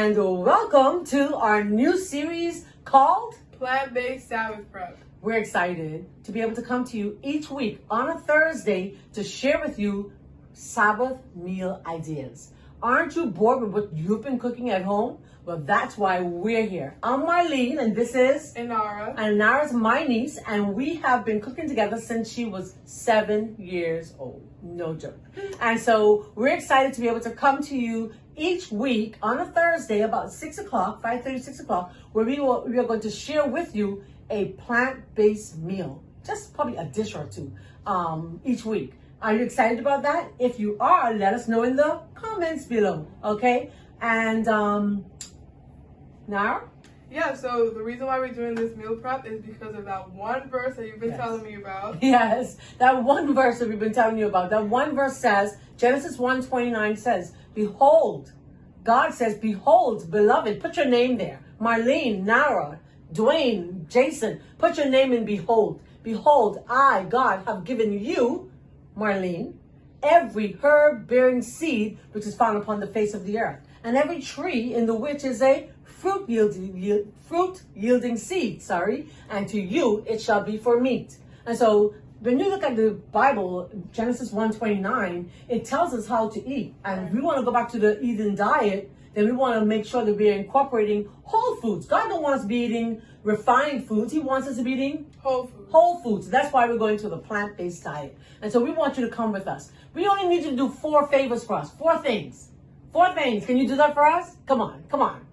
and welcome to our new series called Plant-Based Sabbath Prep. We're excited to be able to come to you each week on a Thursday to share with you Sabbath meal ideas. Aren't you bored with what you've been cooking at home? Well, that's why we're here. I'm Marlene, and this is Nara. And Nara's my niece, and we have been cooking together since she was 7 years old. No joke. And so we're excited to be able to come to you each week on a Thursday about 6 o'clock, 5:30, 6 o'clock, where we are going to share with you a plant-based meal. Just probably a dish or two each week. Are you excited about that? If you are, let us know in the comments below, okay? And Nara? Yeah, so the reason why we're doing this meal prep is because of that one verse that you've been Yes. telling me about. Yes, that one verse that we've been telling you about. That one verse says, Genesis 1:29 says, behold, God says, behold, beloved, put your name there. Marlene, Nara, Dwayne, Jason, put your name in behold. Behold, I, God, have given you, Marlene, every herb bearing seed which is found upon the face of the earth, and every tree in the which is a fruit yielding seed, and to you it shall be for meat. And so when you look at the Bible, Genesis 1:29, it tells us how to eat. And if we want to go back to the Eden diet, then we want to make sure that we're incorporating whole foods. God don't want us to be eating refined foods. He wants us to be eating whole foods. That's why we're going to the plant-based diet. And so we want you to come with us. We only need you to do 4 favors for us. 4 things. 4 things. Can you do that for us? Come on. Come on.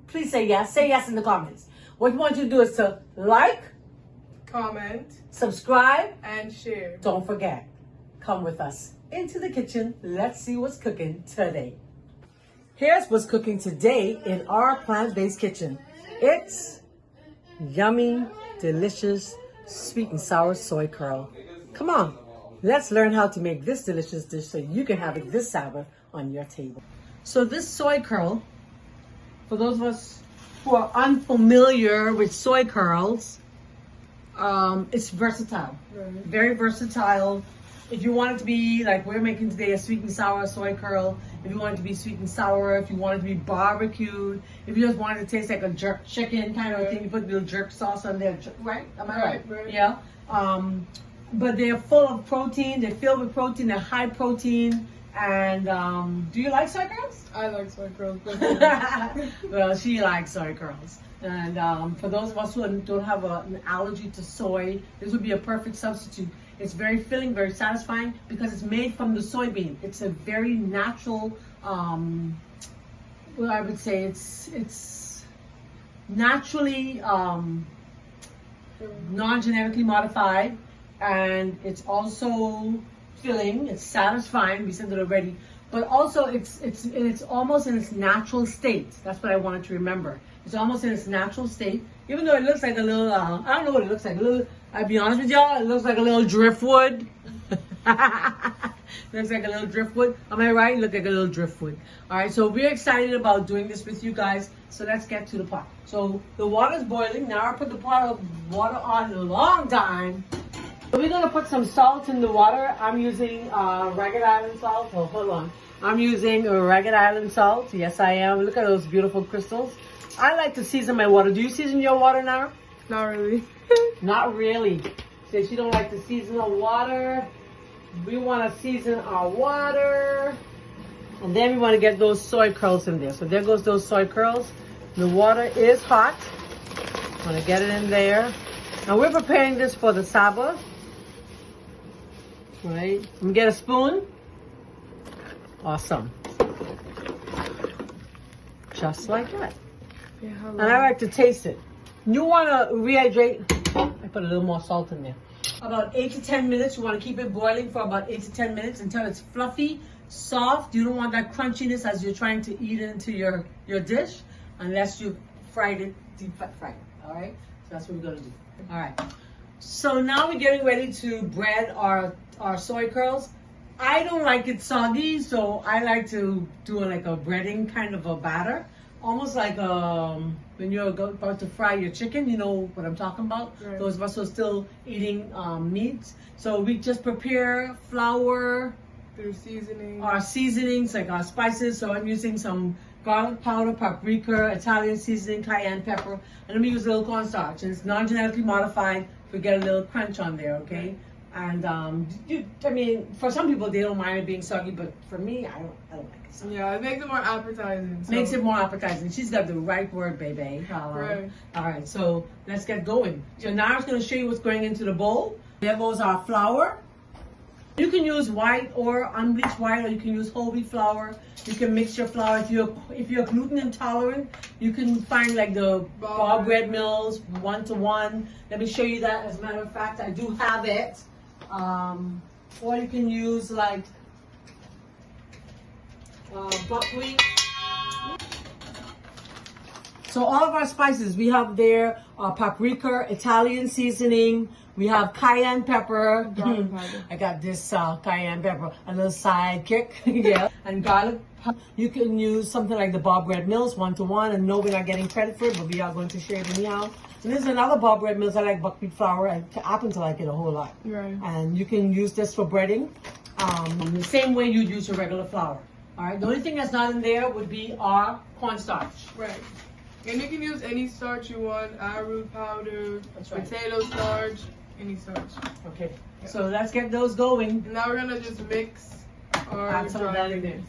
Please say yes. Say yes in the comments. What we want you to do is to like, comment, subscribe, and share. Don't forget, come with us into the kitchen. Let's see what's cooking today. Here's what's cooking today in our plant-based kitchen. It's yummy, delicious, sweet and sour soy curl. Come on, let's learn how to make this delicious dish so you can have it this Sabbath on your table. So this soy curl, for those of us who are unfamiliar with soy curls, it's versatile, very versatile. If you want it to be like we're making today, a sweet and sour soy curl, if you want it to be sweet and sour, if you want it to be barbecued, if you just want it to taste like a jerk chicken kind of thing, you put a little jerk sauce on there, right? Am I right? Right. Yeah. But they're full of protein, they're filled with protein, they're high protein. And do you like soy curls? I like soy curls. Well, she likes soy curls. And for those of us who don't have an allergy to soy, this would be a perfect substitute. It's very filling, very satisfying because it's made from the soybean. It's a very natural, well, I would say it's naturally non-genetically modified, and it's also filling, it's satisfying, we said it already, but also it's almost in its natural state. That's what I wanted to remember. It's almost in its natural state, even though it looks like a little, I don't know what it looks like, I'll be honest with y'all, it looks like a little driftwood. Looks like a little driftwood. Am I right? Look like a little driftwood. All right, so we're excited about doing this with you guys. So let's get to the pot. So the water's boiling. Now I put the pot of water on a long time. So we're gonna put some salt in the water. I'm using Ragged Island salt. Oh, hold on. I'm using Ragged Island salt. Yes, I am. Look at those beautiful crystals. I like to season my water. Do you season your water now? Not really. Not really. So she don't like to season her water. We want to season our water. And then we want to get those soy curls in there. So there goes those soy curls. The water is hot. I'm going to get it in there. And we're preparing this for the Sabbath. Right? I'm going to get a spoon. Awesome. Just like that. Yeah, and I like to taste it. You want to rehydrate. I put a little more salt in there. About 8 to 10 minutes. You want to keep it boiling for about 8 to 10 minutes until it's fluffy, soft. You don't want that crunchiness as you're trying to eat it into your dish unless you've fried it, deep fried it. All right? So that's what we're going to do. All right. So now we're getting ready to bread our soy curls. I don't like it soggy, so I like to do like a breading kind of a batter. Almost like when you're about to fry your chicken, you know what I'm talking about? Right. Those of us who are still eating meats. So we just prepare flour, Through seasoning. our seasonings, like our spices. So I'm using some garlic powder, paprika, Italian seasoning, cayenne pepper, and let me use a little cornstarch. And it's non-genetically modified. We get a little crunch on there, okay? And I mean, for some people they don't mind it being soggy, but for me, I don't like it. Soggy. Yeah, it makes it more appetizing. So. Makes it more appetizing. She's got the right word, baby. Right. All right, so let's get going. So Nara's going to show you what's going into the bowl. There goes our flour. You can use white or unbleached white, or you can use whole wheat flour. You can mix your flour. If you're gluten intolerant, you can find like the bar bread mills 1-to-1. Let me show you that. As a matter of fact, I do have it. Or you can use like buckwheat. So all of our spices, we have there paprika, Italian seasoning, we have cayenne pepper. I got this cayenne pepper, a little sidekick, yeah, and garlic. You can use something like the bar bread mills 1-to-1, and no, we're not getting credit for it, but we are going to share it anyhow. And there's another bar bread mills. I like buckwheat flour. I happen to like it a whole lot. Right. And you can use this for breading, the same way you'd use your regular flour. All right. The only thing that's not in there would be our cornstarch. Right. And you can use any starch you want, arrowroot powder, right. potato starch, any starch. Okay. Yeah. So let's get those going. And now we're gonna just mix our add some of that in there.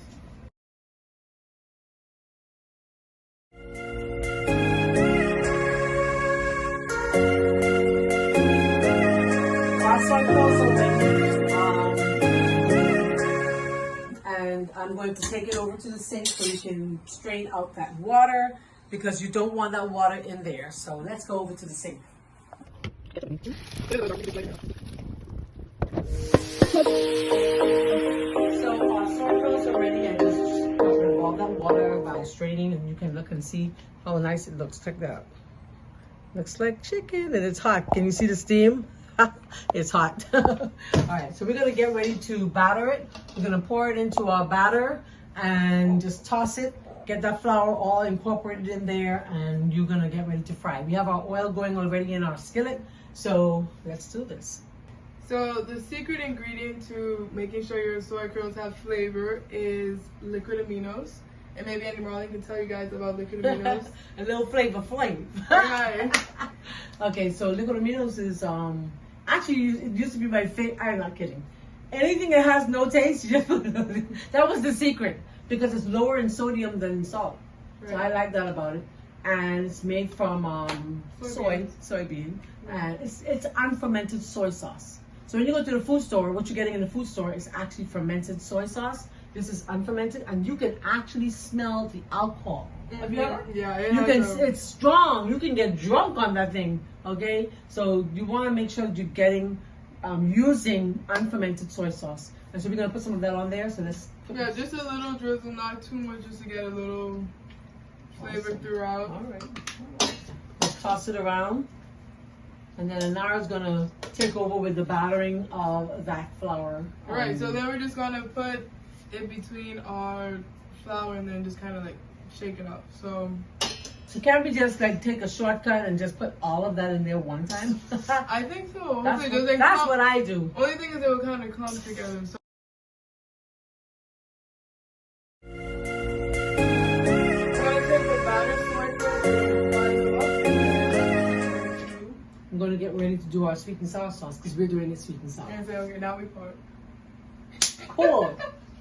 And I'm going to take it over to the sink so you can strain out that water, because you don't want that water in there. So let's go over to the sink. So our soy curls are ready. I just got rid of all that water by straining, and you can look and see how nice it looks. Check that out. Looks like chicken, and it's hot. Can you see the steam? It's hot. All right, so we're gonna get ready to batter it. We're gonna pour it into our batter and just toss it. Get that flour all incorporated in there, and you're gonna get ready to fry. We have our oil going already in our skillet, so let's do this. So the secret ingredient to making sure your soy curls have flavor is liquid aminos. And maybe Annie Marlene can tell you guys about liquid aminos. A little flavor. Right. Okay, so liquid aminos is actually it used to be my favorite. I'm not kidding. Anything that has no taste, that was the secret, because it's lower in sodium than in salt. Right. So I like that about it. And it's made from soybean, and it's unfermented soy sauce. So when you go to the food store, what you're getting in the food store is actually fermented soy sauce. This is unfermented, and you can actually smell the alcohol. Have you ever? Yeah, it's strong. You can get drunk on that thing. Okay, so you want to make sure that you're getting using unfermented soy sauce. And so we're gonna put some of that on there. So let's just a little drizzle, not too much, just to get a little flavor throughout. All right. Let's toss it around, and then Nara's gonna take over with the battering of that flour. All right. So then we're just gonna put in between our flour and then just kind of like shake it up. So can't we just like take a shortcut and just put all of that in there one time? I think so. That's what I do. Only thing is they will kind of come together. So I'm going to get ready to do our sweet and sour sauce, because we're doing it sweet and sour. and say, okay, now we part. Cool.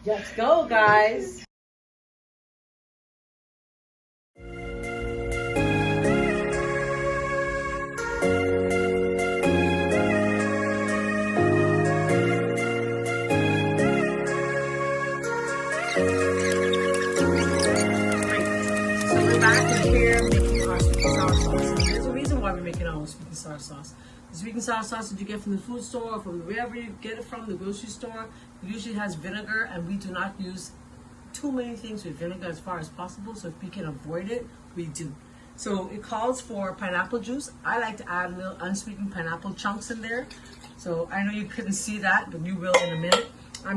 Let's go, guys. So we're back in here making our sweet and sour sauce. There's a reason why we're making our own sweet and sour sauce. The sweet and sour sauce that you get from the food store, or from wherever you get it from, the grocery store, usually has vinegar, and we do not use too many things with vinegar as far as possible. So if we can avoid it, we do. So it calls for pineapple juice. I like to add little unsweetened pineapple chunks in there. So I know you couldn't see that, but you will in a minute. I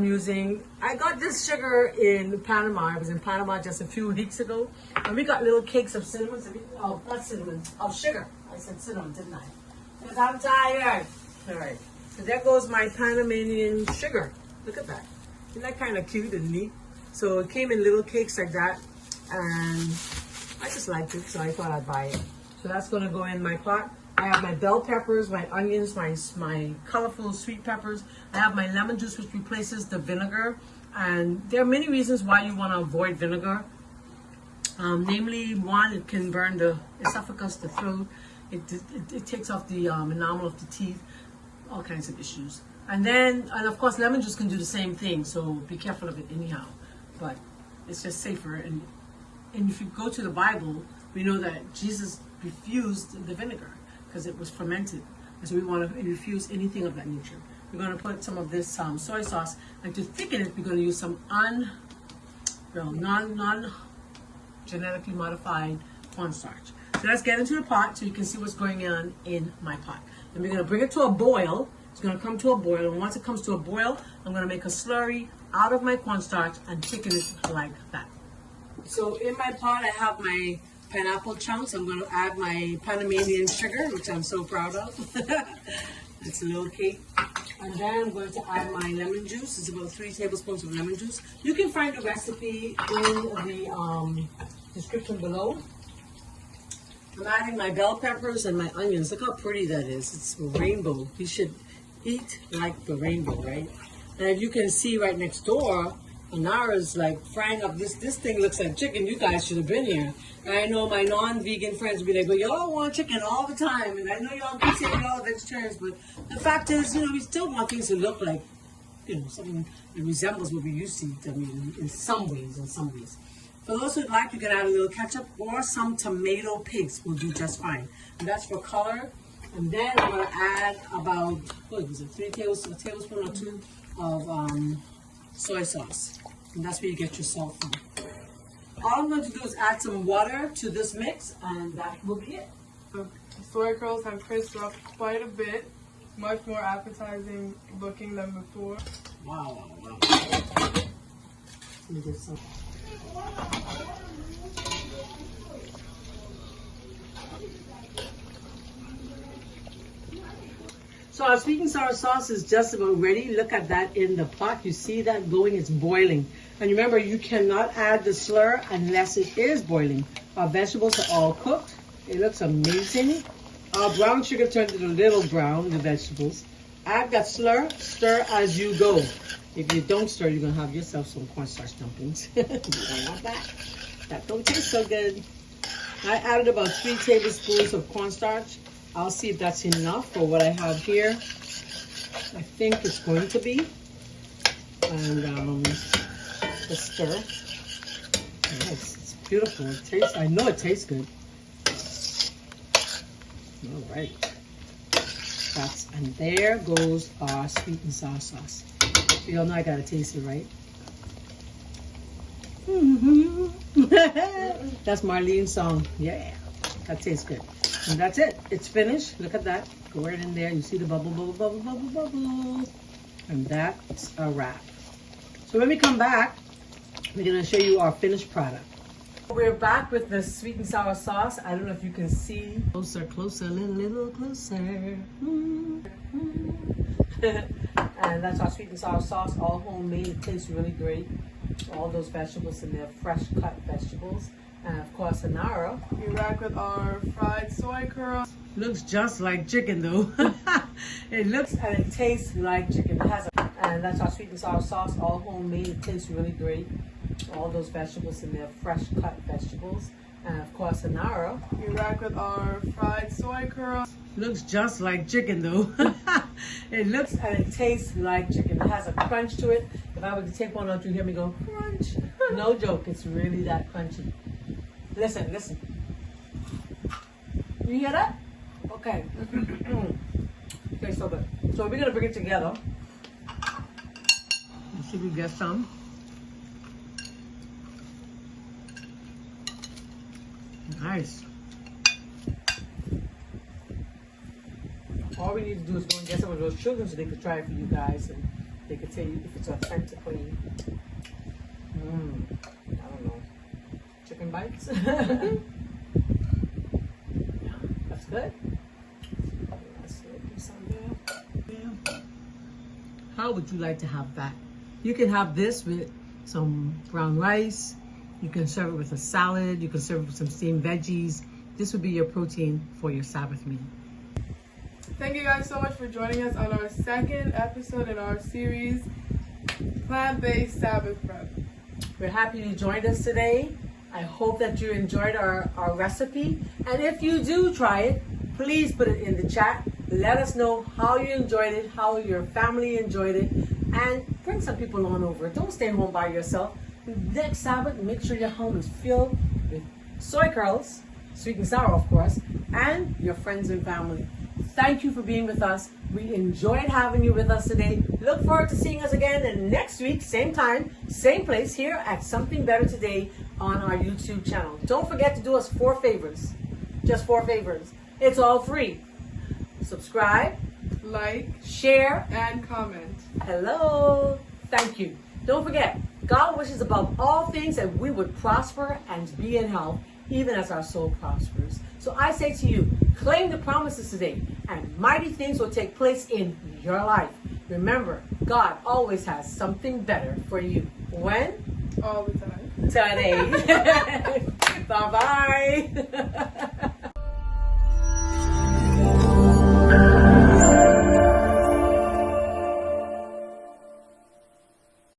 got this sugar in Panama. I was in Panama just a few weeks ago, and we got little cakes of cinnamon. Not cinnamon, of sugar. I said cinnamon, didn't I? Because I'm tired. All right. So there goes my Panamanian sugar. Look at that. Isn't that kind of cute and neat? So it came in little cakes like that. and I just liked it, so I thought I'd buy it. So that's gonna go in my pot. I have my bell peppers, my onions, my colorful sweet peppers. I have my lemon juice, which replaces the vinegar. And there are many reasons why you want to avoid vinegar. Namely, one, it can burn the esophagus, the throat. It takes off the enamel of the teeth, all kinds of issues. And of course, lemon juice can do the same thing. So be careful of it anyhow. But it's just safer. And if you go to the Bible, we know that Jesus refused the vinegar because it was fermented. And so we want to refuse anything of that nature. We're going to put some of this soy sauce, and to thicken it, we're going to use some non-genetically modified cornstarch. So let's get into the pot so you can see what's going on in my pot. And we're going to bring it to a boil. It's going to come to a boil, and once it comes to a boil, I'm going to make a slurry out of my cornstarch and thicken it like that. So in my pot, I have my pineapple chunks. I'm going to add my Panamanian sugar, which I'm so proud of. It's a little cake. And then I'm going to add my lemon juice. It's about 3 tablespoons of lemon juice. You can find the recipe in the description below. I'm adding my bell peppers and my onions. Look how pretty that is. It's a rainbow. You should eat like the rainbow, right? And if you can see right next door, Nara's like frying up this thing looks like chicken. You guys should have been here. And I know my non-vegan friends will be like, well, y'all want chicken all the time. And I know y'all keep saying y'all vegetarians, but the fact is, we still want things to look like, something that resembles what we used to eat. I mean, in some ways. For those who'd like, you can add a little ketchup or some tomato paste will do just fine. And that's for color. And then I'm going to add about, a tablespoon or 2 of soy sauce. And that's where you get your salt from. All I'm going to do is add some water to this mix, and that will be it. The soy curls have crisped up quite a bit. Much more appetizing looking than before. Wow. Let me get some. So our sweet and sour sauce is just about ready. Look at that in the pot. You see that going? It's boiling. And remember, you cannot add the slur unless it is boiling. Our vegetables are all cooked. It looks amazing. Our brown sugar turned a little brown, the vegetables. Add that slur, stir as you go. If you don't stir, you're going to have yourself some cornstarch dumplings. You don't want that. That don't taste so good. I added about 3 tablespoons of cornstarch. I'll see if that's enough for what I have here. I think it's going to be. And let's stir. Nice. It's beautiful. I know it tastes good. All right. And there goes our sweet and sour sauce. You all know I gotta taste it, right? That's Marlene's song. Yeah, that tastes good. And that's it. It's finished. Look at that. Go right in there. You see the bubble. And that's a wrap. So when we come back, we're gonna show you our finished product. We're back with the sweet and sour sauce. I don't know if you can see. Closer, little closer. And that's our sweet and sour sauce, all homemade. It tastes really great. All those vegetables in there, fresh cut vegetables. And of course, Nara. We're back with our fried soy curls. Looks just like chicken though. It looks and it tastes like chicken. And that's our sweet and sour sauce, all homemade. It tastes really great. All those vegetables in there, fresh cut vegetables. And of course, Nara. We're back with our fried soy curls. Looks just like chicken though. It looks and it tastes like chicken. It has a crunch to it. If I were to take one out, you hear me go crunch. No joke, it's really that crunchy. Listen. You hear that? Okay. Tastes so good. So we're gonna bring it together. Let's see if we get some. Nice. All we need to do is go and get some of those children so they could try it for you guys and they could tell you if it's authentically, I don't know, chicken bites. Yeah, that's good. Let's do some there. Yeah. How would you like to have that? You can have this with some brown rice. You can serve it with a salad. You can serve it with some steamed veggies. This would be your protein for your Sabbath meal. Thank you guys so much for joining us on our second episode in our series, Plant-Based Sabbath Prep. We're happy you joined us today. I hope that you enjoyed our recipe. And if you do try it, please put it in the chat. Let us know how you enjoyed it, how your family enjoyed it, and bring some people on over. Don't stay home by yourself. Next Sabbath, make sure your home is filled with soy curls, sweet and sour, of course, and your friends and family. Thank you for being with us. We enjoyed having you with us today. Look forward to seeing us again next week, same time, same place, here at Something Better Today on our YouTube channel. Don't forget to do us 4 favors. Just 4 favors. It's all free. Subscribe, Like, share, and comment. Hello. Thank you. Don't forget, God wishes above all things that we would prosper and be in health, even as our soul prospers. So I say to you, claim the promises today, and mighty things will take place in your life. Remember, God always has something better for you. When? All the time. Today. Bye-bye.